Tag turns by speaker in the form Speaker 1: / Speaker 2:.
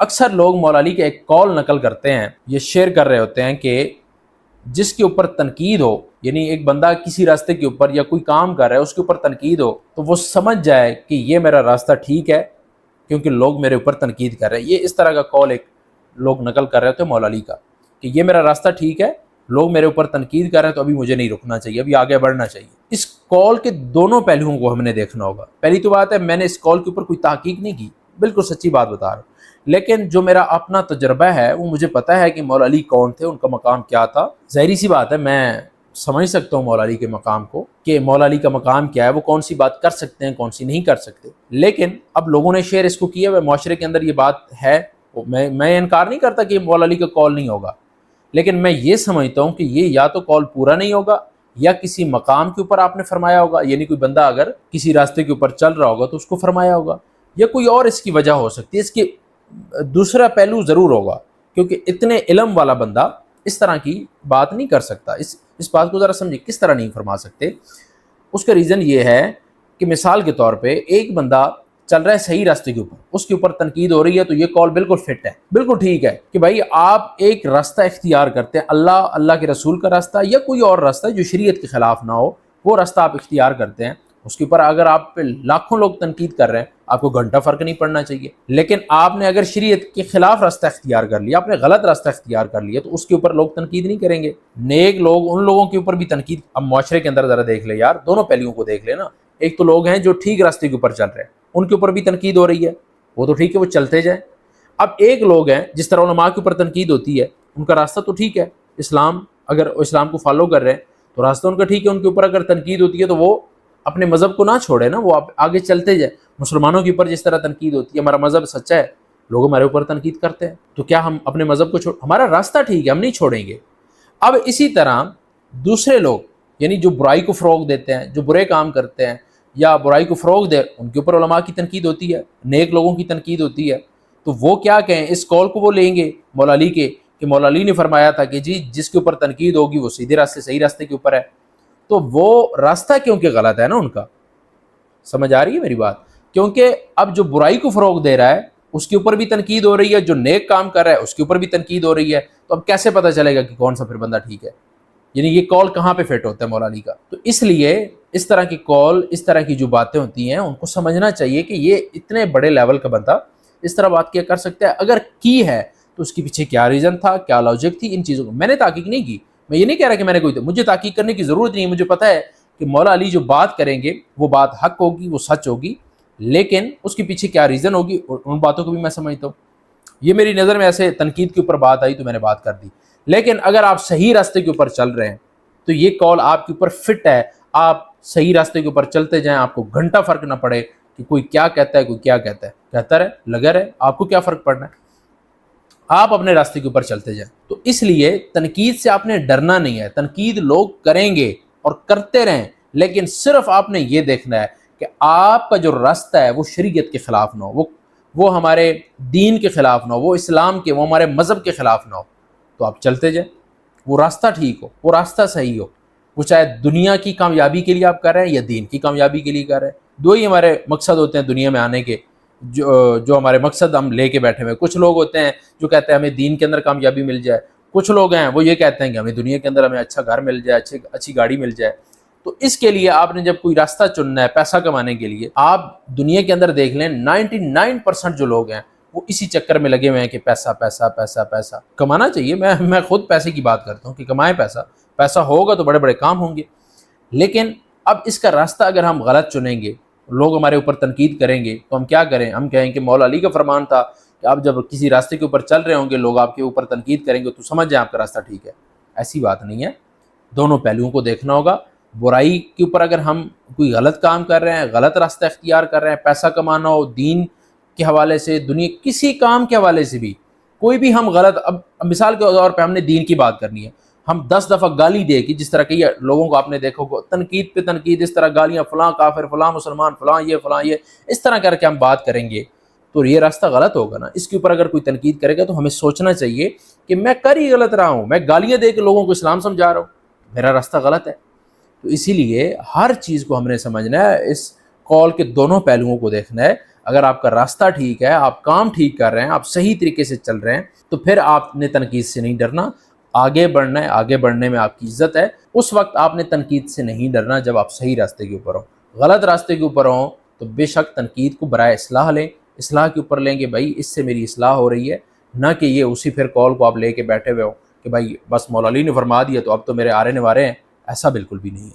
Speaker 1: اکثر لوگ مولا علی کے ایک کال نقل کرتے ہیں، یہ شیئر کر رہے ہوتے ہیں کہ جس کے اوپر تنقید ہو، یعنی ایک بندہ کسی راستے کے اوپر یا کوئی کام کر رہا ہے اس کے اوپر تنقید ہو تو وہ سمجھ جائے کہ یہ میرا راستہ ٹھیک ہے کیونکہ لوگ میرے اوپر تنقید کر رہے ہیں۔ یہ اس طرح کا کال ایک لوگ نقل کر رہے ہوتے ہیں مولا علی کا کہ یہ میرا راستہ ٹھیک ہے، لوگ میرے اوپر تنقید کر رہے ہیں تو ابھی مجھے نہیں رکنا چاہیے، ابھی آگے بڑھنا چاہیے۔ اس کال کے دونوں پہلوؤں کو ہم نے دیکھنا ہوگا۔ پہلی تو بات ہے میں نے اس کال کے اوپر کوئی تحقیق نہیں کی، بالکل سچی بات بتا رہا ہوں، لیکن جو میرا اپنا تجربہ ہے وہ مجھے پتہ ہے کہ مولا علی کون تھے، ان کا مقام کیا تھا۔ ظاہری سی بات ہے میں سمجھ سکتا ہوں مولا علی کے مقام کو کہ مولا علی کا مقام کیا ہے، وہ کون سی بات کر سکتے ہیں کون سی نہیں کر سکتے، لیکن اب لوگوں نے شیئر اس کو کیا ہے، معاشرے کے اندر یہ بات ہے، میں انکار نہیں کرتا کہ مولا علی کا کال نہیں ہوگا، لیکن میں یہ سمجھتا ہوں کہ یہ یا تو کال پورا نہیں ہوگا یا کسی مقام کے اوپر آپ نے فرمایا ہوگا، یعنی کوئی بندہ اگر کسی راستے کے اوپر چل رہا ہوگا تو اس کو فرمایا ہوگا، یا کوئی اور اس کی وجہ ہو سکتی ہے۔ اس کی دوسرا پہلو ضرور ہوگا کیونکہ اتنے علم والا بندہ اس طرح کی بات نہیں کر سکتا۔ اس بات کو ذرا سمجھے کس طرح نہیں فرما سکتے۔ اس کا ریزن یہ ہے کہ مثال کے طور پہ ایک بندہ چل رہا ہے صحیح راستے کے اوپر، اس کے اوپر تنقید ہو رہی ہے تو یہ کال بالکل فٹ ہے، بالکل ٹھیک ہے کہ بھائی آپ ایک راستہ اختیار کرتے ہیں، اللہ کے رسول کا راستہ یا کوئی اور راستہ جو شریعت کے خلاف نہ ہو، وہ راستہ آپ اختیار کرتے ہیں، اس کے اوپر اگر آپ پہ لاکھوں لوگ تنقید کر رہے ہیں آپ کو گھنٹہ فرق نہیں پڑنا چاہیے، لیکن آپ نے اگر شریعت کے خلاف راستہ اختیار کر لیا، آپ نے غلط راستہ اختیار کر لیا تو اس کے اوپر لوگ تنقید نہیں کریں گے۔ نیک لوگ ان لوگوں کے اوپر بھی تنقید، اب معاشرے کے اندر ذرا دیکھ لے یار، دونوں پہلوؤں کو دیکھ لے نا۔ ایک تو لوگ ہیں جو ٹھیک راستے کے اوپر چل رہے ہیں، ان کے اوپر بھی تنقید ہو رہی ہے، وہ تو ٹھیک ہے وہ چلتے جائیں۔ اب ایک لوگ ہیں جس طرح علماء کے اوپر تنقید ہوتی ہے، ان کا راستہ تو ٹھیک ہے، اگر اسلام کو فالو کر رہے ہیں تو راستہ ان کا ٹھیک ہے، ان کے اوپر اگر تنقید ہوتی ہے تو وہ اپنے مذہب کو نہ چھوڑے نا، وہ آگے چلتے جائیں۔ مسلمانوں کے اوپر جس طرح تنقید ہوتی ہے، ہمارا مذہب سچا ہے، لوگ ہمارے اوپر تنقید کرتے ہیں، تو کیا ہم اپنے مذہب کو ہمارا راستہ ٹھیک ہے، ہم نہیں چھوڑیں گے۔ اب اسی طرح دوسرے لوگ یعنی جو برائی کو فروغ دیتے ہیں، جو برے کام کرتے ہیں یا برائی کو فروغ دے، ان کے اوپر علماء کی تنقید ہوتی ہے، نیک لوگوں کی تنقید ہوتی ہے، تو وہ کیا کہیں، اس کال کو وہ لیں گے مولا علی کے کہ مولا علی نے فرمایا تھا کہ جی جس کے اوپر تنقید ہوگی وہ سیدھے راستے صحیح راستے کے اوپر ہے، تو وہ راستہ کیونکہ غلط ہے نا ان کا۔ سمجھ آ رہی ہے میری بات؟ کیونکہ اب جو برائی کو فروغ دے رہا ہے اس کے اوپر بھی تنقید ہو رہی ہے، جو نیک کام کر رہا ہے اس کے اوپر بھی تنقید ہو رہی ہے، تو اب کیسے پتہ چلے گا کہ کون سا پھر بندہ ٹھیک ہے؟ یعنی یہ کال کہاں پہ فٹ ہوتا ہے مولا علی کا؟ تو اس لیے اس طرح کی کال، اس طرح کی جو باتیں ہوتی ہیں ان کو سمجھنا چاہیے کہ یہ اتنے بڑے لیول کا بندہ اس طرح بات کیا کر سکتا ہے، اگر کی ہے تو اس کے پیچھے کیا ریزن تھا، کیا لاجک تھی، ان چیزوں کو میں نے تحقیق نہیں کی۔ میں یہ نہیں کہہ رہا کہ میں نے مجھے تحقیق کرنے کی ضرورت نہیں ہے، مجھے پتہ ہے کہ مولا علی جو بات کریں گے وہ بات حق ہوگی، وہ سچ ہوگی، لیکن اس کے پیچھے کیا ریزن ہوگی ان باتوں کو بھی میں سمجھتا ہوں۔ یہ میری نظر میں ایسے تنقید کے اوپر بات آئی تو میں نے بات کر دی، لیکن اگر آپ صحیح راستے کے اوپر چل رہے ہیں تو یہ کال آپ کے اوپر فٹ ہے، آپ صحیح راستے کے اوپر چلتے جائیں، آپ کو گھنٹہ فرق نہ پڑے کہ کوئی کیا کہتا ہے کوئی کیا کہتا ہے، کہتا رہے لگا رہے، آپ کو کیا فرق پڑنا ہے، آپ اپنے راستے کے اوپر چلتے جائیں۔ تو اس لیے تنقید سے آپ نے ڈرنا نہیں ہے، تنقید لوگ کریں گے اور کرتے رہیں، لیکن صرف آپ نے یہ دیکھنا ہے کہ آپ کا جو راستہ ہے وہ شریعت کے خلاف نہ ہو، وہ ہمارے دین کے خلاف نہ ہو، وہ اسلام کے، وہ ہمارے مذہب کے خلاف نہ ہو، تو آپ چلتے جائیں، وہ راستہ ٹھیک ہو، وہ راستہ صحیح ہو، وہ چاہے دنیا کی کامیابی کے لیے آپ کر رہے ہیں یا دین کی کامیابی کے لیے کر رہے ہیں، دو ہی ہمارے مقصد ہوتے ہیں دنیا میں آنے کے، جو ہمارے مقصد ہم لے کے بیٹھے ہوئے۔ کچھ لوگ ہوتے ہیں جو کہتے ہیں ہمیں دین کے اندر کامیابی مل جائے، کچھ لوگ ہیں وہ یہ کہتے ہیں کہ ہمیں دنیا کے اندر ہمیں اچھا گھر مل جائے، اچھی گاڑی مل جائے۔ تو اس کے لیے آپ نے جب کوئی راستہ چننا ہے پیسہ کمانے کے لیے، آپ دنیا کے اندر دیکھ لیں 99% جو لوگ ہیں وہ اسی چکر میں لگے ہوئے ہیں کہ پیسہ پیسہ پیسہ پیسہ کمانا چاہیے۔ میں خود پیسے کی بات کرتا ہوں کہ کمائیں پیسہ ہوگا تو بڑے بڑے کام ہوں گے، لیکن اب اس کا راستہ اگر ہم غلط چنیں گے، لوگ ہمارے اوپر تنقید کریں گے تو ہم کیا کریں؟ ہم کہیں کہ مولا علی کا فرمان تھا کہ آپ جب کسی راستے کے اوپر چل رہے ہوں گے لوگ آپ کے اوپر تنقید کریں گے تو سمجھ جائیں آپ کا راستہ ٹھیک ہے۔ ایسی بات نہیں ہے، دونوں پہلوؤں کو دیکھنا ہوگا۔ برائی کے اوپر اگر ہم کوئی غلط کام کر رہے ہیں، غلط راستہ اختیار کر رہے ہیں، پیسہ کمانا ہو، دین کے حوالے سے، دنیا کسی کام کے حوالے سے بھی کوئی بھی ہم غلط، اب مثال کے طور پہ ہم نے دین کی بات کرنی ہے، ہم 10 دفعہ گالی دے کہ جس طرح کہ لوگوں کو آپ نے دیکھو گا تنقید پہ تنقید، اس طرح گالیاں، فلاں کافر، فلاں مسلمان، فلاں یہ اس طرح کر کے ہم بات کریں گے تو یہ راستہ غلط ہوگا نا۔ اس کے اوپر اگر کوئی تنقید کرے گا تو ہمیں سوچنا چاہیے کہ میں کر ہی غلط رہا ہوں، میں گالیاں دے کے لوگوں کو اسلام سمجھا رہا ہوں، میرا راستہ غلط ہے۔ تو اسی لیے ہر چیز کو ہم نے سمجھنا ہے، اس کال کے دونوں پہلوؤں کو دیکھنا ہے۔ اگر آپ کا راستہ ٹھیک ہے، آپ کام ٹھیک کر رہے ہیں، آپ صحیح طریقے سے چل رہے ہیں، تو پھر آپ نے تنقید سے نہیں ڈرنا، آگے بڑھنا ہے، آگے بڑھنے میں آپ کی عزت ہے۔ اس وقت آپ نے تنقید سے نہیں ڈرنا جب آپ صحیح راستے کے اوپر ہوں۔ غلط راستے کے اوپر ہوں تو بے شک تنقید کو برائے اصلاح لیں، اصلاح کے اوپر لیں کہ بھائی اس سے میری اصلاح ہو رہی ہے، نہ کہ یہ اسی پھر کال کو آپ لے کے بیٹھے ہوئے ہو کہ بھائی بس مولا علی نے فرما دیا تو اب تو میرے آرے نوارے ہیں۔ ایسا بالکل بھی نہیں ہے۔